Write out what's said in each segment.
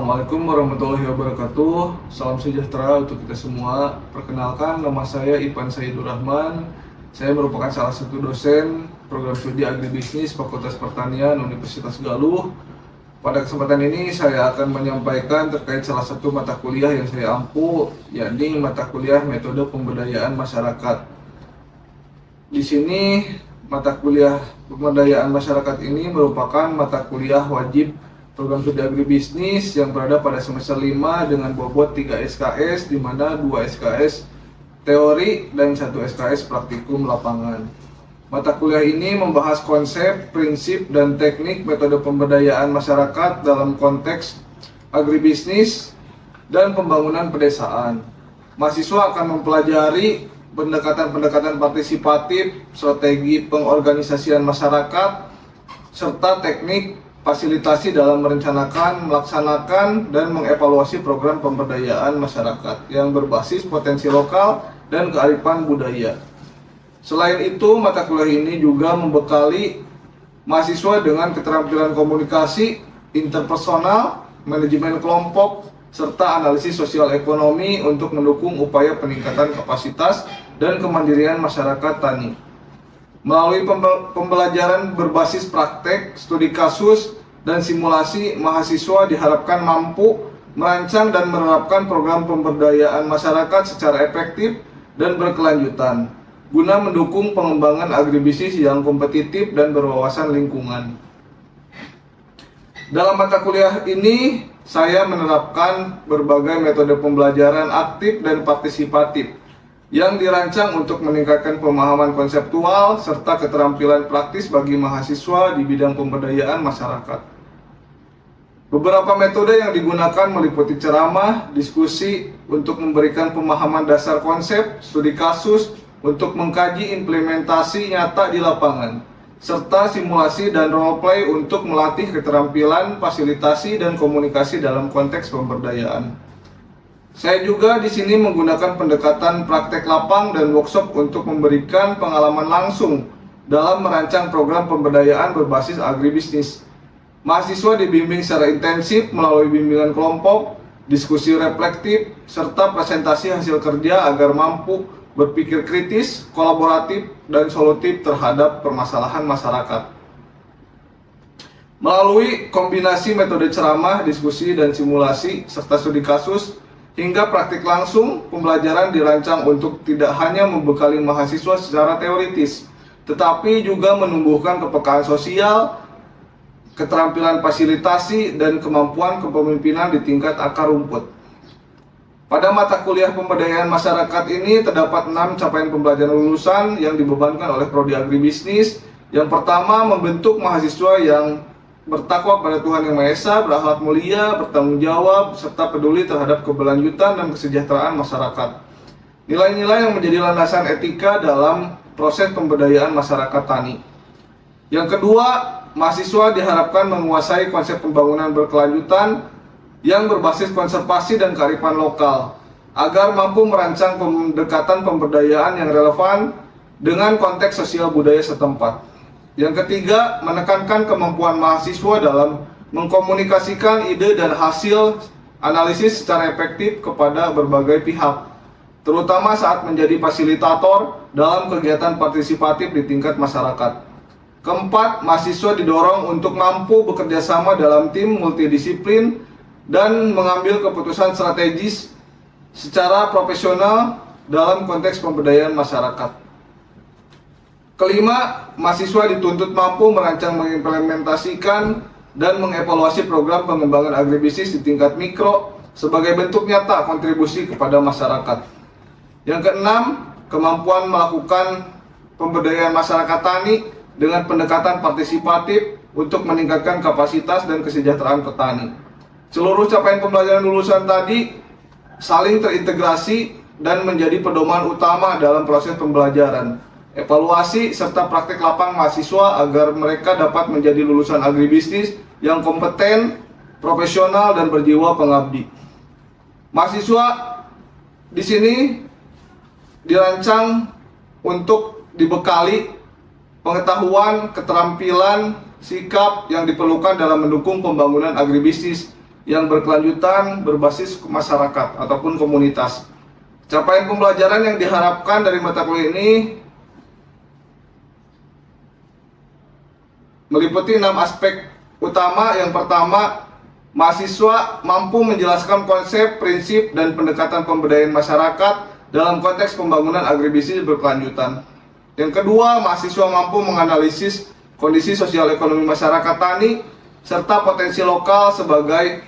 Assalamualaikum warahmatullahi wabarakatuh. Salam sejahtera untuk kita semua. Perkenalkan, nama saya Ipan Sayyidur Rahman. Saya merupakan salah satu dosen program studi agribisnis Fakultas Pertanian Universitas Galuh. Pada kesempatan ini saya akan menyampaikan terkait salah satu mata kuliah yang saya ampu, yakni mata kuliah metode pemberdayaan masyarakat. Di sini mata kuliah pemberdayaan masyarakat ini merupakan mata kuliah wajib program studi agribisnis yang berada pada semester 5 dengan bobot 3 SKS, di mana 2 SKS teori dan 1 SKS praktikum lapangan. Mata kuliah ini membahas konsep, prinsip, dan teknik metode pemberdayaan masyarakat dalam konteks agribisnis dan pembangunan pedesaan. Mahasiswa akan mempelajari pendekatan-pendekatan partisipatif, strategi pengorganisasian masyarakat, serta teknik fasilitasi dalam merencanakan, melaksanakan, dan mengevaluasi program pemberdayaan masyarakat yang berbasis potensi lokal dan kearifan budaya. Selain itu, mata kuliah ini juga membekali mahasiswa dengan keterampilan komunikasi, interpersonal, manajemen kelompok, serta analisis sosial ekonomi untuk mendukung upaya peningkatan kapasitas dan kemandirian masyarakat tani. Melalui pembelajaran berbasis praktek, studi kasus, dan simulasi, mahasiswa diharapkan mampu merancang dan menerapkan program pemberdayaan masyarakat secara efektif dan berkelanjutan, guna mendukung pengembangan agribisnis yang kompetitif dan berwawasan lingkungan. Dalam mata kuliah ini, saya menerapkan berbagai metode pembelajaran aktif dan partisipatif yang dirancang untuk meningkatkan pemahaman konseptual serta keterampilan praktis bagi mahasiswa di bidang pemberdayaan masyarakat. Beberapa metode yang digunakan meliputi ceramah, diskusi untuk memberikan pemahaman dasar konsep, studi kasus untuk mengkaji implementasi nyata di lapangan, serta simulasi dan role play untuk melatih keterampilan fasilitasi dan komunikasi dalam konteks pemberdayaan. Saya juga di sini menggunakan pendekatan praktek lapang dan workshop untuk memberikan pengalaman langsung dalam merancang program pemberdayaan berbasis agribisnis. Mahasiswa dibimbing secara intensif melalui bimbingan kelompok, diskusi reflektif, serta presentasi hasil kerja agar mampu berpikir kritis, kolaboratif, dan solutif terhadap permasalahan masyarakat. Melalui kombinasi metode ceramah, diskusi, dan simulasi, serta studi kasus, hingga praktik langsung, pembelajaran dirancang untuk tidak hanya membekali mahasiswa secara teoritis, tetapi juga menumbuhkan kepekaan sosial, keterampilan fasilitasi, dan kemampuan kepemimpinan di tingkat akar rumput. Pada mata kuliah pemberdayaan masyarakat ini terdapat 6 capaian pembelajaran lulusan yang dibebankan oleh Prodi Agribisnis. Yang pertama, membentuk mahasiswa yang bertakwa pada Tuhan Yang Maha Esa, berakhlak mulia, bertanggung jawab, serta peduli terhadap keberlanjutan dan kesejahteraan masyarakat. Nilai-nilai yang menjadi landasan etika dalam proses pemberdayaan masyarakat tani. Yang kedua, mahasiswa diharapkan menguasai konsep pembangunan berkelanjutan yang berbasis konservasi dan kearifan lokal, agar mampu merancang pendekatan pemberdayaan yang relevan dengan konteks sosial budaya setempat. Yang ketiga, menekankan kemampuan mahasiswa dalam mengkomunikasikan ide dan hasil analisis secara efektif kepada berbagai pihak, terutama saat menjadi fasilitator dalam kegiatan partisipatif di tingkat masyarakat. Keempat, mahasiswa didorong untuk mampu bekerja sama dalam tim multidisiplin dan mengambil keputusan strategis secara profesional dalam konteks pemberdayaan masyarakat. Kelima, mahasiswa dituntut mampu merancang, mengimplementasikan, dan mengevaluasi program pengembangan agribisnis di tingkat mikro sebagai bentuk nyata kontribusi kepada masyarakat. Yang keenam, kemampuan melakukan pemberdayaan masyarakat tani dengan pendekatan partisipatif untuk meningkatkan kapasitas dan kesejahteraan petani. Seluruh capaian pembelajaran lulusan tadi saling terintegrasi dan menjadi pedoman utama dalam proses pembelajaran, evaluasi, serta praktek lapang mahasiswa agar mereka dapat menjadi lulusan agribisnis yang kompeten, profesional, dan berjiwa pengabdi. Mahasiswa di sini dirancang untuk dibekali pengetahuan, keterampilan, sikap yang diperlukan dalam mendukung pembangunan agribisnis yang berkelanjutan berbasis masyarakat ataupun komunitas. Capaian pembelajaran yang diharapkan dari mata kuliah ini meliputi 6 aspek utama. Yang pertama, mahasiswa mampu menjelaskan konsep, prinsip, dan pendekatan pemberdayaan masyarakat dalam konteks pembangunan agribisnis berkelanjutan. Yang kedua, mahasiswa mampu menganalisis kondisi sosial ekonomi masyarakat tani serta potensi lokal sebagai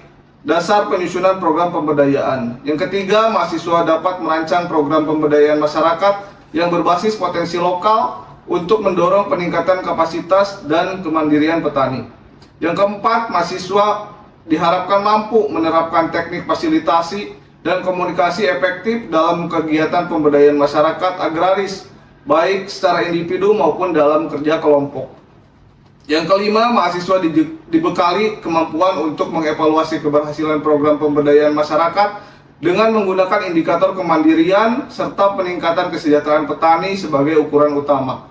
dasar penyusunan program pemberdayaan. Yang ketiga, mahasiswa dapat merancang program pemberdayaan masyarakat yang berbasis potensi lokal untuk mendorong peningkatan kapasitas dan kemandirian petani. Yang keempat, mahasiswa diharapkan mampu menerapkan teknik fasilitasi dan komunikasi efektif dalam kegiatan pemberdayaan masyarakat agraris, baik secara individu maupun dalam kerja kelompok. Yang kelima, mahasiswa dibekali kemampuan untuk mengevaluasi keberhasilan program pemberdayaan masyarakat dengan menggunakan indikator kemandirian serta peningkatan kesejahteraan petani sebagai ukuran utama.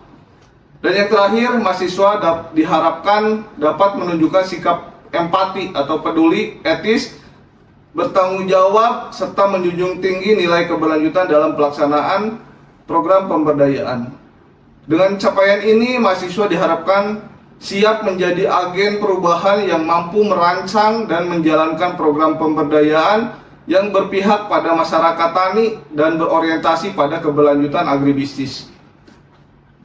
Dan yang terakhir, mahasiswa diharapkan dapat menunjukkan sikap empati atau peduli, etis, bertanggung jawab, serta menjunjung tinggi nilai keberlanjutan dalam pelaksanaan program pemberdayaan. Dengan capaian ini, mahasiswa diharapkan siap menjadi agen perubahan yang mampu merancang dan menjalankan program pemberdayaan yang berpihak pada masyarakat tani dan berorientasi pada keberlanjutan agribisnis.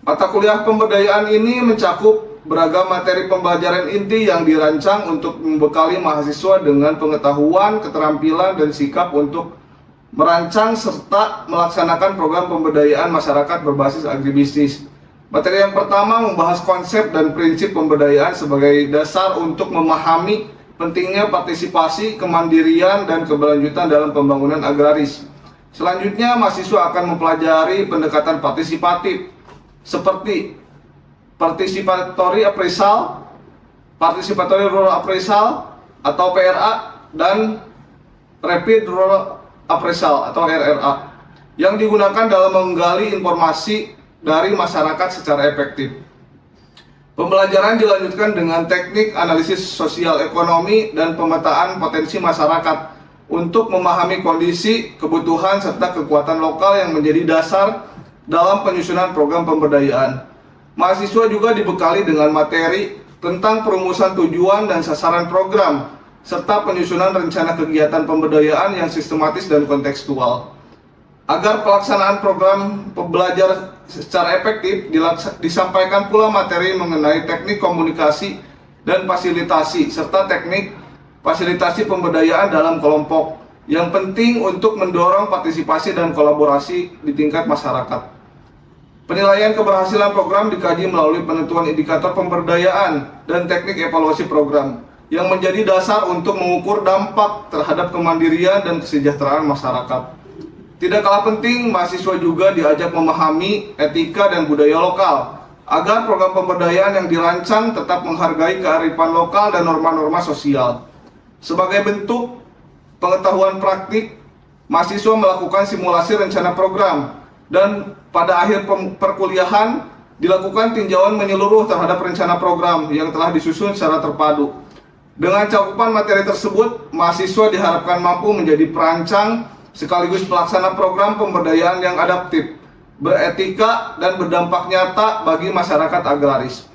Mata kuliah pemberdayaan ini mencakup beragam materi pembelajaran inti yang dirancang untuk membekali mahasiswa dengan pengetahuan, keterampilan, dan sikap untuk merancang serta melaksanakan program pemberdayaan masyarakat berbasis agribisnis. Materi yang pertama membahas konsep dan prinsip pemberdayaan sebagai dasar untuk memahami pentingnya partisipasi, kemandirian, dan keberlanjutan dalam pembangunan agraris. Selanjutnya, mahasiswa akan mempelajari pendekatan partisipatif seperti participatory appraisal, participatory rural appraisal atau PRA, dan rapid rural appraisal atau RRA yang digunakan dalam menggali informasi dari masyarakat secara efektif. Pembelajaran dilanjutkan dengan teknik analisis sosial ekonomi dan pemetaan potensi masyarakat untuk memahami kondisi, kebutuhan, serta kekuatan lokal yang menjadi dasar dalam penyusunan program pemberdayaan. Mahasiswa juga dibekali dengan materi tentang perumusan tujuan dan sasaran program, serta penyusunan rencana kegiatan pemberdayaan yang sistematis dan kontekstual. Agar pelaksanaan program pembelajar secara efektif, disampaikan pula materi mengenai teknik komunikasi dan fasilitasi, serta teknik fasilitasi pemberdayaan dalam kelompok yang penting untuk mendorong partisipasi dan kolaborasi di tingkat masyarakat. Penilaian keberhasilan program dikaji melalui penentuan indikator pemberdayaan dan teknik evaluasi program yang menjadi dasar untuk mengukur dampak terhadap kemandirian dan kesejahteraan masyarakat. Tidak kalah penting, mahasiswa juga diajak memahami etika dan budaya lokal agar program pemberdayaan yang dirancang tetap menghargai kearifan lokal dan norma-norma sosial. Sebagai bentuk pengetahuan praktik, mahasiswa melakukan simulasi rencana program dan pada akhir perkuliahan dilakukan tinjauan menyeluruh terhadap rencana program yang telah disusun secara terpadu. Dengan cakupan materi tersebut, mahasiswa diharapkan mampu menjadi perancang sekaligus pelaksana program pemberdayaan yang adaptif, beretika, dan berdampak nyata bagi masyarakat agraris.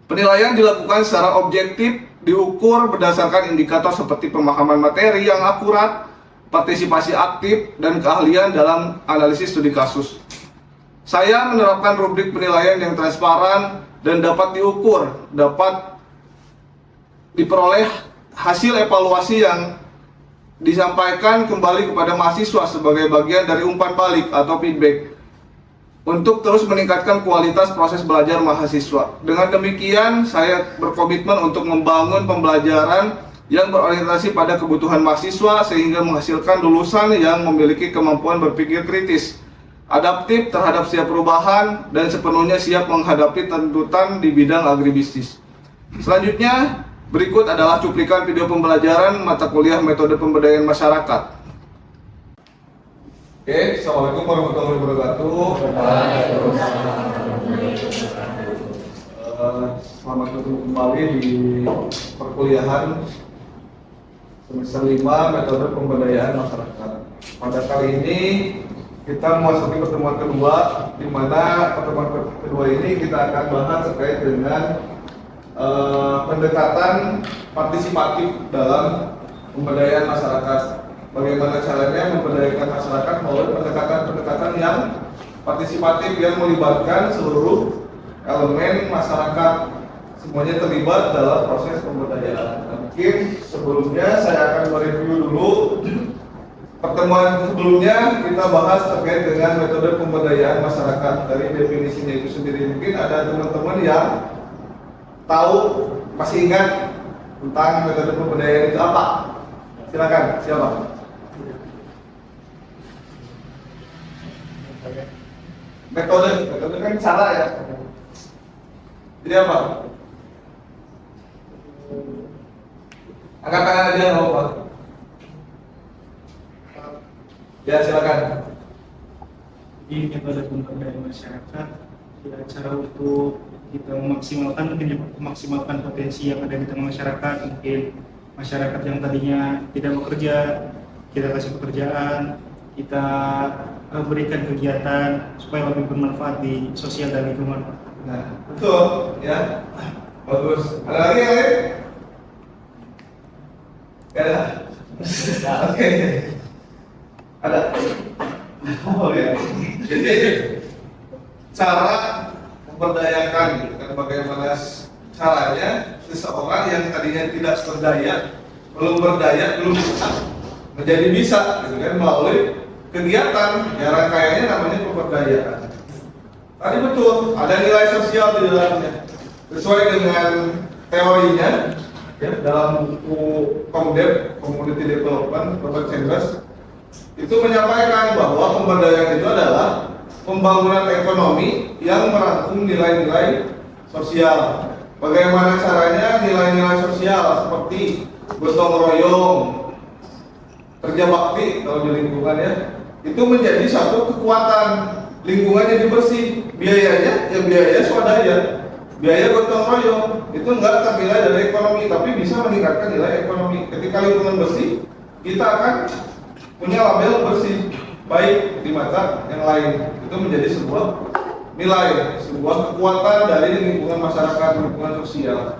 Penilaian dilakukan secara objektif, diukur berdasarkan indikator seperti pemahaman materi yang akurat, partisipasi aktif, dan keahlian dalam analisis studi kasus. Saya menerapkan rubrik penilaian yang transparan dan dapat diukur, dapat diperoleh hasil evaluasi yang disampaikan kembali kepada mahasiswa sebagai bagian dari umpan balik atau feedback untuk terus meningkatkan kualitas proses belajar mahasiswa. Dengan demikian, saya berkomitmen untuk membangun pembelajaran yang berorientasi pada kebutuhan mahasiswa sehingga menghasilkan lulusan yang memiliki kemampuan berpikir kritis, adaptif terhadap setiap perubahan, dan sepenuhnya siap menghadapi tuntutan di bidang agribisnis. Selanjutnya, berikut adalah cuplikan video pembelajaran mata kuliah metode pemberdayaan masyarakat. Oke, assalamualaikum warahmatullahi wabarakatuh. Selamat bertemu kembali di perkuliahan Semester 5 metode pemberdayaan masyarakat. Pada kali ini kita memasuki pertemuan kedua, di mana pertemuan kedua ini kita akan bahas terkait dengan pendekatan partisipatif dalam pemberdayaan masyarakat. Bagaimana caranya memberdayakan masyarakat melalui pendekatan-pendekatan yang partisipatif yang melibatkan seluruh elemen masyarakat, semuanya terlibat dalam proses pemberdayaan. Mungkin sebelumnya saya akan mereview dulu pertemuan sebelumnya, kita bahas terkait dengan metode pemberdayaan masyarakat. Dari definisinya itu sendiri, mungkin ada teman-teman yang tahu, masih ingat tentang metode pemberdayaan itu apa? Silakan, siapa? Metode kan cara ya. Jadi apa? Angkat tangan aja, nggak apa-apa. Ya, silakan. Jadi metode pemberdayaan masyarakat ya, cara untuk kita memaksimalkan potensi yang ada di tengah masyarakat. Mungkin masyarakat yang tadinya tidak bekerja, kita kasih pekerjaan, kita berikan kegiatan supaya lebih bermanfaat di sosial dan lingkungan. Nah, betul ya. Bagus. Ada lagi yang lain? Gak ada? Oke. Ada? Oh ya. Jadi cara memberdayakan gitu kan, bagaimana caranya seseorang yang tadinya tidak berdaya, belum berdaya, belum bisa menjadi bisa gitu kan, melalui kegiatan ya, rangkaiannya namanya pemberdayaan. Tadi betul, ada nilai sosial di dalamnya. Sesuai dengan teorinya ya, dalam buku COMDEV, Community Development, Robert Chambers, itu menyampaikan bahwa pemberdayaan itu adalah pembangunan ekonomi yang merangkum nilai-nilai sosial. Bagaimana caranya nilai-nilai sosial seperti gotong royong, kerja bakti kalau di lingkungan ya, itu menjadi satu kekuatan. Lingkungan jadi bersih, biayanya ya biaya swadaya, biaya gotong royong itu enggak ternilai dari ekonomi, tapi bisa meningkatkan nilai ekonomi. Ketika lingkungan bersih, kita akan punya label bersih, baik di mata yang lain. Itu menjadi sebuah nilai, sebuah kekuatan dari lingkungan masyarakat, lingkungan sosial.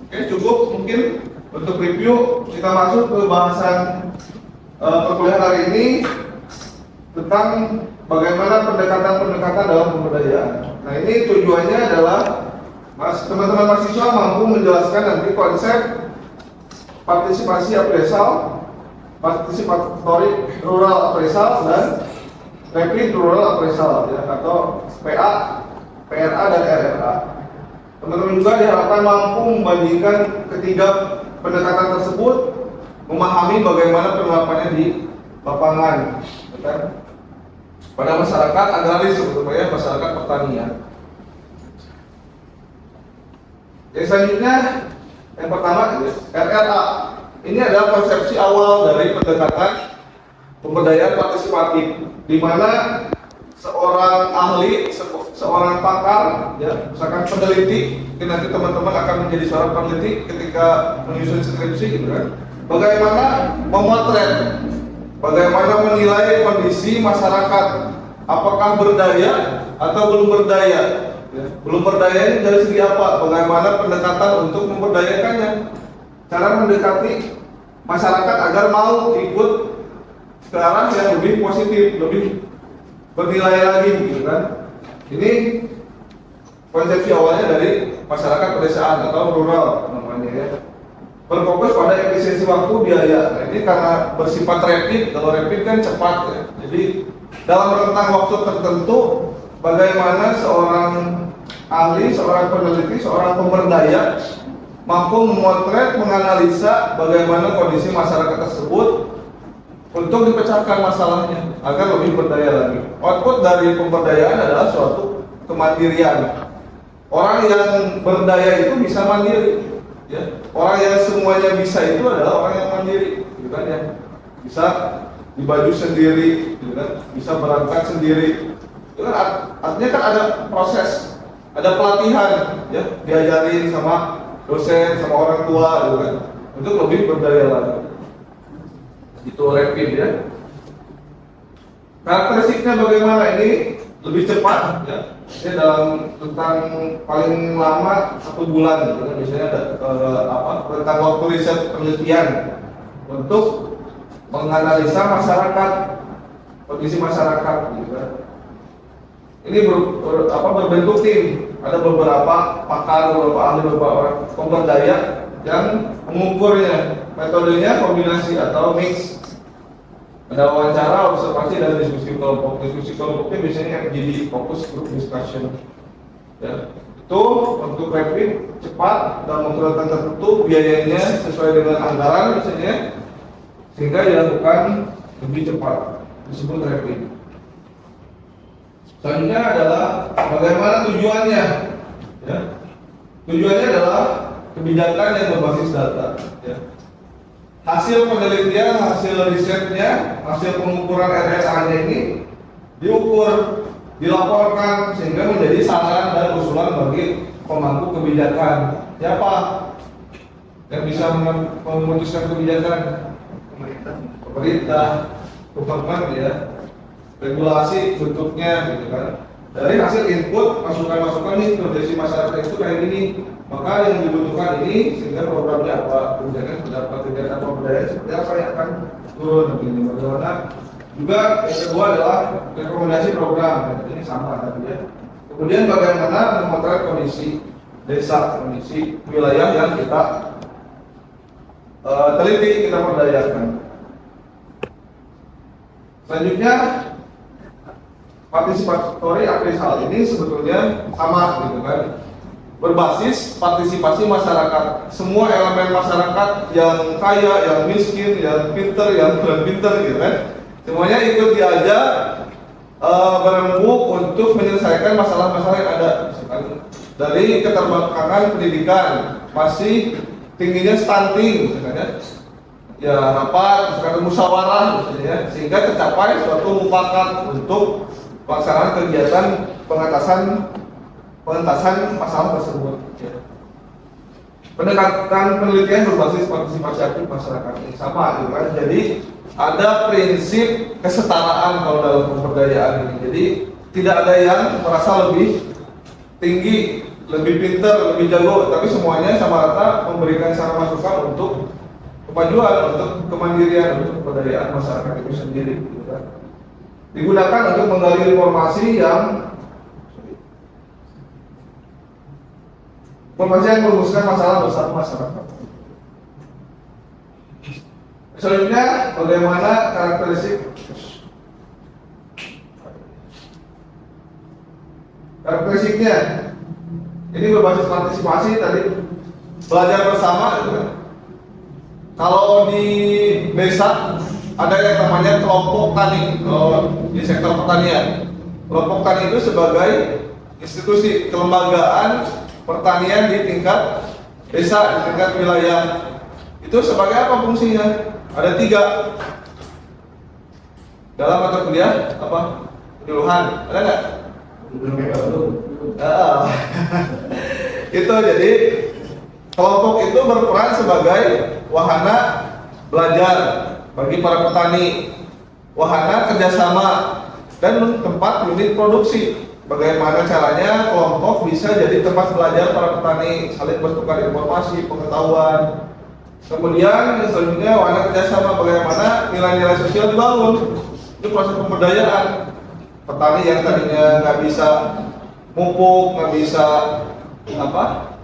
Oke, cukup mungkin untuk review. Kita masuk ke bahasan perkuliahan hari ini tentang bagaimana pendekatan-pendekatan dalam pemberdayaan. Nah, ini tujuannya adalah teman-teman mahasiswa mampu menjelaskan nanti konsep partisipasi appraisal, participatory rural appraisal, dan rapid rural appraisal ya, atau PA, PRA, dan RRA. Teman-teman juga diharapkan mampu membandingkan ketiga pendekatan tersebut, memahami bagaimana penerapannya di lapangan, kan? Pada masyarakat agraris, sebetulnya masyarakat pertanian. Yang selanjutnya, yang pertama RRA. Ini adalah konsepsi awal dari pendekatan pemberdayaan partisipatif, di mana seorang ahli, seorang pakar, ya, misalkan peneliti, mungkin nanti teman-teman akan menjadi seorang peneliti ketika menyusun skripsi, gitu kan? Bagaimana memotret, bagaimana menilai kondisi masyarakat, apakah berdaya atau belum berdaya. Ya, belum berdaya ini dari segi apa? Bagaimana pendekatan untuk memberdayakannya? Cara mendekati masyarakat agar mau ikut ke arah yang lebih positif, lebih bernilai lagi, gitu kan? Ini konsepsi awalnya dari masyarakat pedesaan atau rural namanya ya. Berfokus pada efisiensi waktu, biaya. Nah, ini karena bersifat rapid, kalau rapid kan cepat ya. Jadi dalam rentang waktu tertentu, bagaimana seorang ahli, seorang peneliti, seorang pemberdaya mampu memotret, menganalisa bagaimana kondisi masyarakat tersebut untuk dipecahkan masalahnya agar lebih berdaya lagi. Output dari pemberdayaan adalah suatu kemandirian. Orang yang berdaya itu bisa mandiri. Ya, orang yang semuanya bisa itu adalah orang yang mandiri, gitu kan ya. Bisa dibaju sendiri, gitu kan? Bisa berangkat sendiri. Itu kan artinya kan ada proses, ada pelatihan, ya, diajarin sama dosen, sama orang tua, gitu kan, untuk lebih berdaya lagi. Itu rapid ya. Karakteristiknya bagaimana ini? Lebih cepat ya. Ini dalam tentang paling lama 1 bulan gitu kan. Biasanya ada tentang waktu riset penelitian untuk menganalisa masyarakat, kondisi masyarakat gitu kan. Ini berbentuk tim. Ada beberapa pakar, beberapa ahli, beberapa orang pemberdaya yang mengukurnya. Metodenya kombinasi atau mix. Ada wawancara, observasi, dan diskusi kelompok. Diskusi kelompoknya biasanya yang jadi fokus group discussion. Ya. Itu untuk rapid, cepat, dan waktu tertentu, biayanya sesuai dengan anggaran biasanya, sehingga dilakukan lebih cepat. Disebut rapid. Selanjutnya adalah bagaimana tujuannya. Ya. Tujuannya adalah kebijakan yang berbasis data. Ya. Hasil penelitian, hasil risetnya, hasil pengukuran RSA-nya ini diukur, dilaporkan sehingga menjadi saran dan usulan bagi pemangku kebijakan. Siapa yang bisa memutuskan kebijakan? Pemerintah, government ya, regulasi bentuknya gitu kan. Dari hasil input, masukan-masukan nih kondisi masyarakat itu kayak gini, maka yang dibutuhkan ini sehingga programnya apa, kebijakan pemberdayaan seperti apa yang akan turun begini. Bagaimana juga yang kedua adalah rekomendasi program, ini sama tadi ya. Kemudian bagaimana memotret kondisi desa, kondisi wilayah yang kita teliti, kita perdayakan. Selanjutnya partisipatory appraisal ini sebetulnya sama gitu kan, berbasis partisipasi masyarakat. Semua elemen masyarakat yang kaya, yang miskin, yang pinter, yang kurang pinter gitu kan, semuanya ikut diajak berembuk untuk menyelesaikan masalah-masalah yang ada. Dari keterbelakangan pendidikan, masih tingginya stunting misalnya, ya rapat, misalkan musyawarah misalnya, sehingga tercapai suatu mufakat untuk pelaksanaan kegiatan pengentasan masalah tersebut. Pendekatan penelitian berbasis partisipasi aktif masyarakat ini sama gitu kan. Jadi ada prinsip kesetaraan kalau dalam pemberdayaan ini. Jadi tidak ada yang merasa lebih tinggi, lebih pintar, lebih jago, tapi semuanya sama rata memberikan saran masukan untuk kemajuan, untuk kemandirian, untuk pemberdayaan masyarakat itu sendiri gitu kan. Digunakan untuk menggali informasi yang merumuskan masalah bersama masyarakat. Selanjutnya, bagaimana karakteristiknya? Ini berbasis partisipasi tadi, belajar bersama gitu kan. Kalau di desa ada yang namanya kelompok tani, di sektor pertanian. Kelompok tani itu sebagai institusi kelembagaan pertanian di tingkat desa, di tingkat wilayah. Itu sebagai apa fungsinya? Ada 3 dalam mata kuliah apa? Penyuluhan, ada nggak? Itu jadi kelompok itu berperan sebagai wahana belajar bagi para petani, wahana kerjasama, dan tempat unit produksi. Bagaimana caranya kelompok bisa jadi tempat belajar para petani, saling bertukar informasi, pengetahuan. Kemudian selanjutnya wahana kerjasama, bagaimana nilai-nilai sosial dibangun. Itu proses pemberdayaan. Petani yang tadinya nggak bisa mupuk, nggak bisa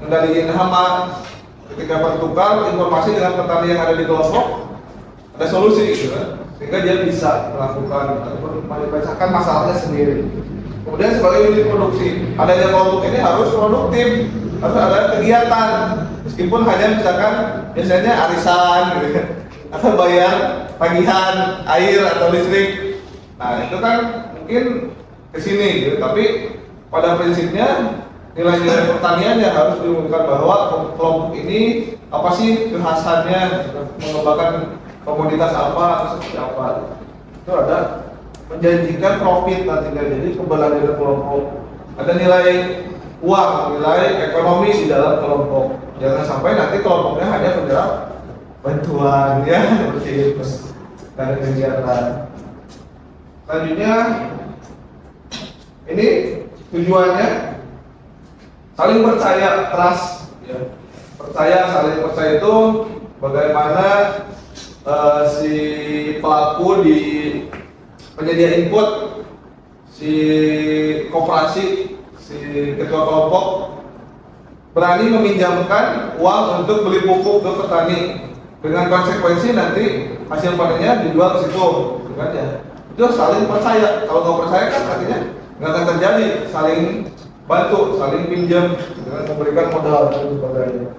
ngendaliin hama, ketika bertukar informasi dengan petani yang ada di kelompok, ada solusi gitu kan, sehingga dia bisa melakukan ataupun memecahkan masalahnya sendiri. Kemudian sebagai unit produksi, adanya kelompok ini harus produktif, harus ada kegiatan, meskipun hanya misalkan biasanya arisan gitu kan, atau bayar tagihan air atau listrik. Nah itu kan mungkin kesini gitu, tapi pada prinsipnya nilai-nilai pertanian yang harus diumumkan bahwa kelompok ini apa sih kekhasannya, mengembangkan komoditas apa, seperti apa. Itu ada menjanjikan profit nantinya, jadi keberlanjutan kelompok. Ada nilai uang, nilai ekonomi di dalam kelompok. Jangan sampai nanti kelompoknya hanya bergerak bantuan ya, seperti itu. nggak ada kegiatan. Selanjutnya ini tujuannya saling percaya, trust ya. Saling percaya itu bagaimana si pelaku di penyedia input, si koperasi, si ketua kelompok berani meminjamkan uang untuk beli pupuk ke petani, dengan konsekuensi nanti hasil panennya dijual ke situ, gitu kan ya. Itu saling percaya. Kalau nggak percaya kan artinya nggak akan terjadi saling bantu, saling pinjam dengan memberikan modal dan sebagainya.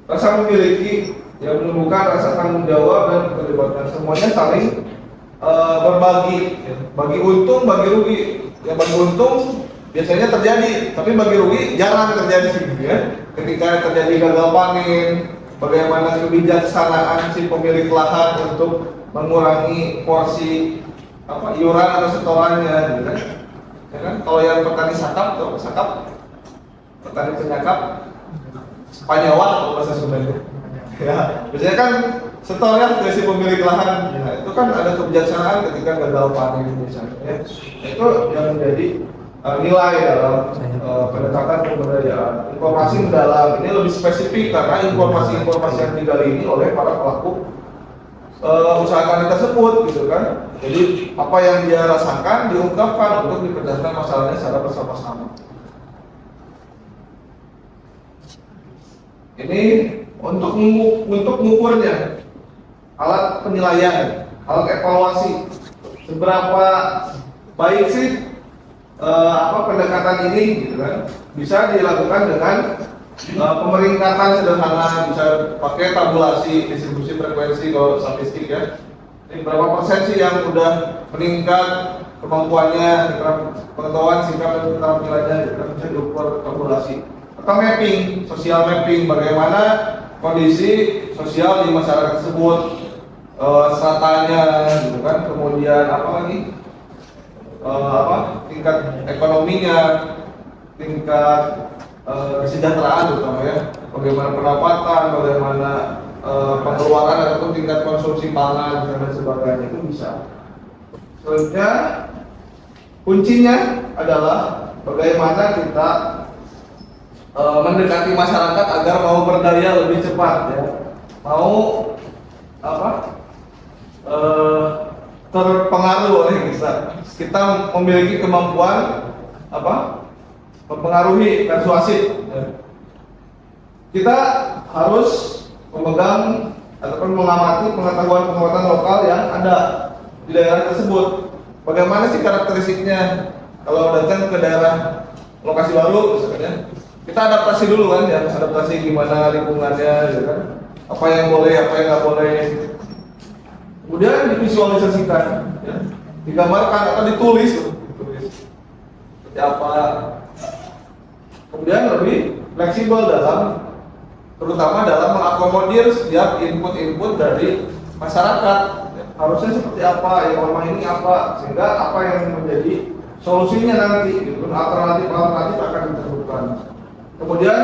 Rasa memiliki yang menumbuhkan rasa tanggung jawab dan keterlibatan, semuanya saling berbagi, ya. Bagi untung, bagi rugi. Ya bagi untung biasanya terjadi, tapi bagi rugi jarang terjadi, gitu ya. Ketika terjadi gagal panen, bagaimana kebijaksanaan si pemilik lahan untuk mengurangi porsi iuran atau setorannya, gitu kan? Ya kan? Kalau yang petani sakap, petani penyakap, Spanyawa kalau bahasa Sundanya. Ya, biasanya kan setornya ke si pemilik lahan. Ya, itu kan ada kebijaksanaan ketika gagal panen misalnya. Ya. Itu yang menjadi nilai dalam pendekatan pemberdayaan. Informasi mendalam ini lebih spesifik karena informasi-informasi yang digali ini oleh para pelaku usaha tani tersebut, gitu kan. Jadi apa yang dia rasakan diungkapkan untuk dipecahkan masalahnya secara bersama-sama. Ini untuk mengukurnya, alat penilaian, alat evaluasi, seberapa baik sih pendekatan ini, gitu kan. Bisa dilakukan dengan pemeringkatan sederhana, bisa pakai tabulasi distribusi frekuensi kalau statistik ya. Ini berapa persen sih yang udah meningkat kemampuannya, pengetahuan sikap dan keterampilannya, gitu kan. Bisa diukur tabulasi. Atau mapping, sosial mapping, bagaimana kondisi sosial di masyarakat tersebut, stratanya, gitu kan. Kemudian tingkat ekonominya, tingkat kesejahteraan terutama ya, bagaimana pendapatan, bagaimana pengeluaran ataupun tingkat konsumsi pangan dan sebagainya, itu bisa. Selanjutnya kuncinya adalah bagaimana kita mendekati masyarakat agar mau berdaya lebih cepat ya, mau terpengaruh oleh kita memiliki kemampuan mempengaruhi persuasif ya. Kita harus memegang ataupun mengamati pengetahuan lokal yang ada di daerah tersebut. Bagaimana sih karakteristiknya kalau datang ke daerah lokasi baru misalnya, kita adaptasi dulu kan ya, adaptasi gimana lingkungannya, gitu kan. Apa yang boleh, apa yang nggak boleh. Kemudian divisualisasikan, ya. Digambarkan atau ditulis. Seperti apa. Kemudian lebih fleksibel terutama dalam mengakomodir setiap input-input dari masyarakat. Ya. Harusnya seperti apa, yang lemah ini apa, sehingga apa yang menjadi solusinya nanti, gitu. Alternatif akan ditentukan. Kemudian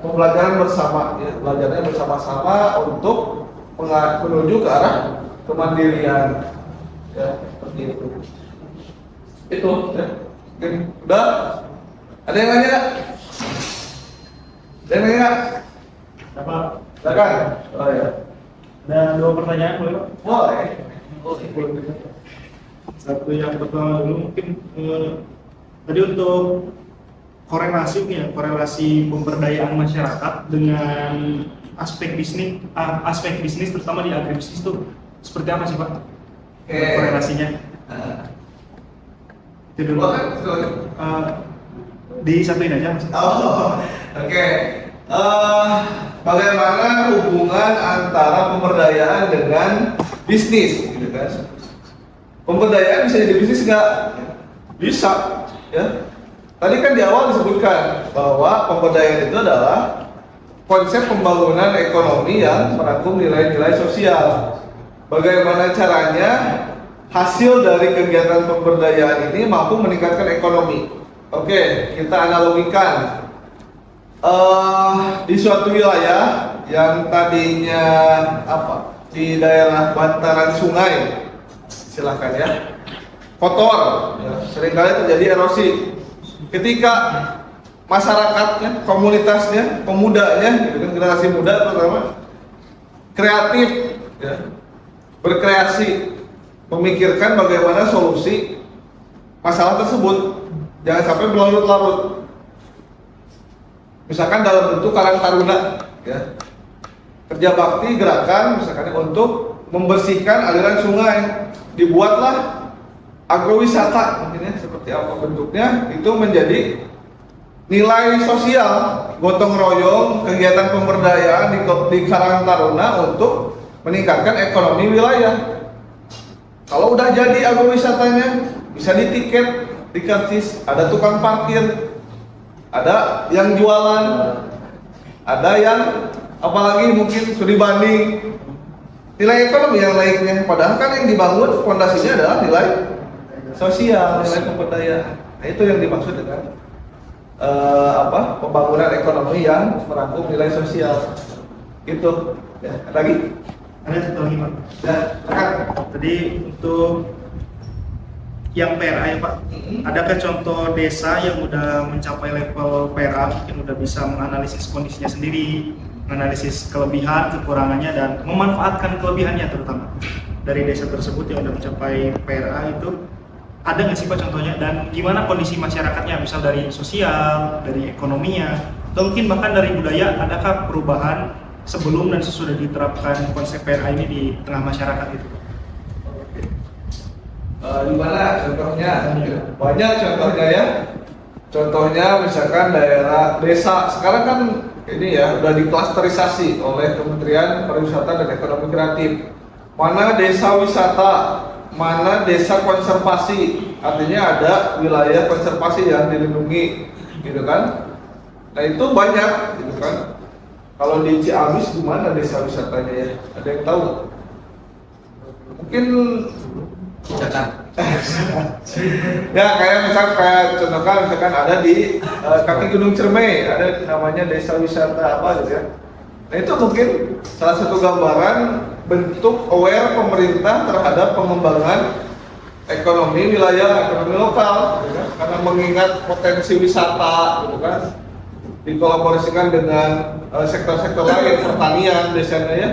pembelajaran bersama, ya, belajarnya bersama-sama untuk menuju ke arah kemandirian, ya, seperti itu. Itu, ya. Udah? Ada yang nanya nggak? Ada yang nanya nggak? Apa? Silakan. Oh ya. Ada 2 pertanyaan boleh Pak? Boleh. Satu yang pertama dulu mungkin tadi untuk korelasi pemberdayaan masyarakat dengan aspek bisnis terutama di agribisnis itu seperti apa sih Pak? Korelasinya? Itu dulu. Disatuin aja Mas. Oke. Bagaimana hubungan antara pemberdayaan dengan bisnis, gitu kan? Pemberdayaan bisa jadi bisnis nggak? Bisa, ya. Tadi kan di awal disebutkan bahwa pemberdayaan itu adalah konsep pembangunan ekonomi yang merangkum nilai-nilai sosial. Bagaimana caranya hasil dari kegiatan pemberdayaan ini mampu meningkatkan ekonomi. Oke, kita analogikan. Di suatu wilayah yang tadinya di daerah bantaran sungai, silahkan ya, kotor, ya, seringkali terjadi erosi. Ketika masyarakatnya, komunitasnya, pemudanya, gitu kan, generasi muda terutama kreatif, ya, berkreasi, memikirkan bagaimana solusi masalah tersebut, jangan sampai berlarut-larut. Misalkan dalam bentuk karang taruna, ya, kerja bakti gerakan misalkan untuk membersihkan aliran sungai, dibuatlah agrowisata, mungkin ya, seperti apa bentuknya, itu menjadi nilai sosial, gotong royong, kegiatan pemberdayaan di Karang Taruna untuk meningkatkan ekonomi wilayah. Kalau udah jadi agrowisatanya, bisa ditiket, dikartis, ada tukang parkir, ada yang jualan, ada yang apalagi mungkin studi banding, nilai ekonomi yang lainnya. Padahal kan yang dibangun fondasinya adalah nilai sosial, nilai pemberdayaan. Nah, itu yang dimaksud dengan pembangunan ekonomi yang merangkum nilai sosial. Gitu. Ya, lagi. Ada satu lagi Pak. Ya, silakan. Tadi untuk yang PRA ya Pak, adakah contoh desa yang udah mencapai level PRA, mungkin udah bisa menganalisis kondisinya sendiri, menganalisis kelebihan, kekurangannya, dan memanfaatkan kelebihannya terutama dari desa tersebut yang udah mencapai PRA itu? Ada nggak sih Pak contohnya, dan gimana kondisi masyarakatnya, misal dari sosial, dari ekonominya, atau mungkin bahkan dari budaya, adakah perubahan sebelum dan sesudah diterapkan konsep PRA ini di tengah masyarakat itu? Di mana contohnya? Banyak contohnya ya. Contohnya misalkan daerah desa, sekarang kan ini ya udah diklasterisasi oleh Kementerian Pariwisata dan Ekonomi Kreatif. Mana desa wisata, mana desa konservasi, artinya ada wilayah konservasi yang dilindungi, gitu kan? Nah itu banyak, gitu kan? Kalau di Ciamis gimana desa wisatanya ya? Ada yang tahu? Mungkin ya kayak misalkan ada di kaki Gunung Ciremai, ada namanya desa wisata apa gitu ya. Nah itu mungkin salah satu gambaran bentuk aware pemerintah terhadap pengembangan ekonomi wilayah, ekonomi lokal, gitu kan? Karena mengingat potensi wisata, gitu kan, dikolaborasikan dengan sektor-sektor lain, pertanian, desanya ya,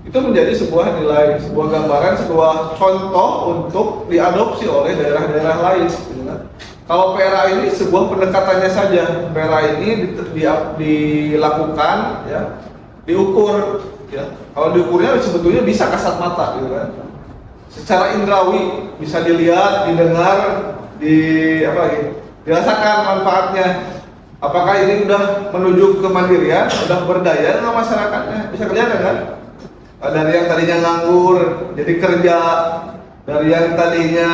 itu menjadi sebuah nilai, sebuah gambaran, sebuah contoh untuk diadopsi oleh daerah-daerah lain, gitu kan? Kalau PRA ini sebuah pendekatannya saja, PRA ini dilakukan, ya, diukur, ya. Kalau diukurnya sebetulnya bisa kasat mata, gitu kan? Secara indrawi bisa dilihat, didengar, dirasakan manfaatnya. Apakah ini udah menuju kemandirian, udah berdaya dengan masyarakatnya? Bisa kelihatan kan? Dari yang tadinya nganggur jadi kerja, dari yang tadinya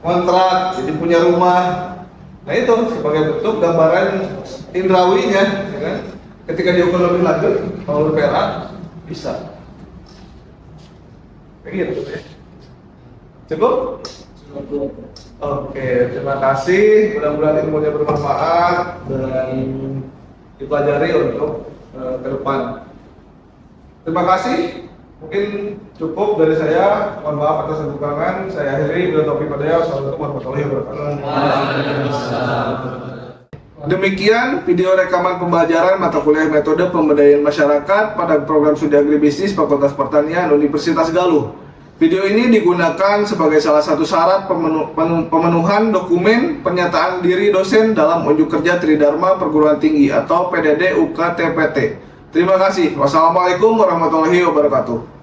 kontrak jadi punya rumah. Nah itu sebagai bentuk gambaran indrawinya, ya kan? Ketika diukur lebih lanjut, kalau PRA bisa. Kayak gitu ya. Cukup? Oke, terima kasih. Mudah-mudahan ilmunya bermanfaat dan dipelajari untuk ke depan. Terima kasih. Mungkin cukup dari saya. Mohon maaf atas kekurangan. Saya akhiri. Bila taufiq hidayah. Wassalamualaikum warahmatullahi wabarakatuh. Demikian video rekaman pembelajaran mata kuliah metode pemberdayaan masyarakat pada program studi agribisnis Fakultas Pertanian Universitas Galuh. Video ini digunakan sebagai salah satu syarat pemenuhan dokumen pernyataan diri dosen dalam unjuk kerja Tridharma Perguruan Tinggi atau PDD UKTPT. Terima kasih. Wassalamualaikum warahmatullahi wabarakatuh.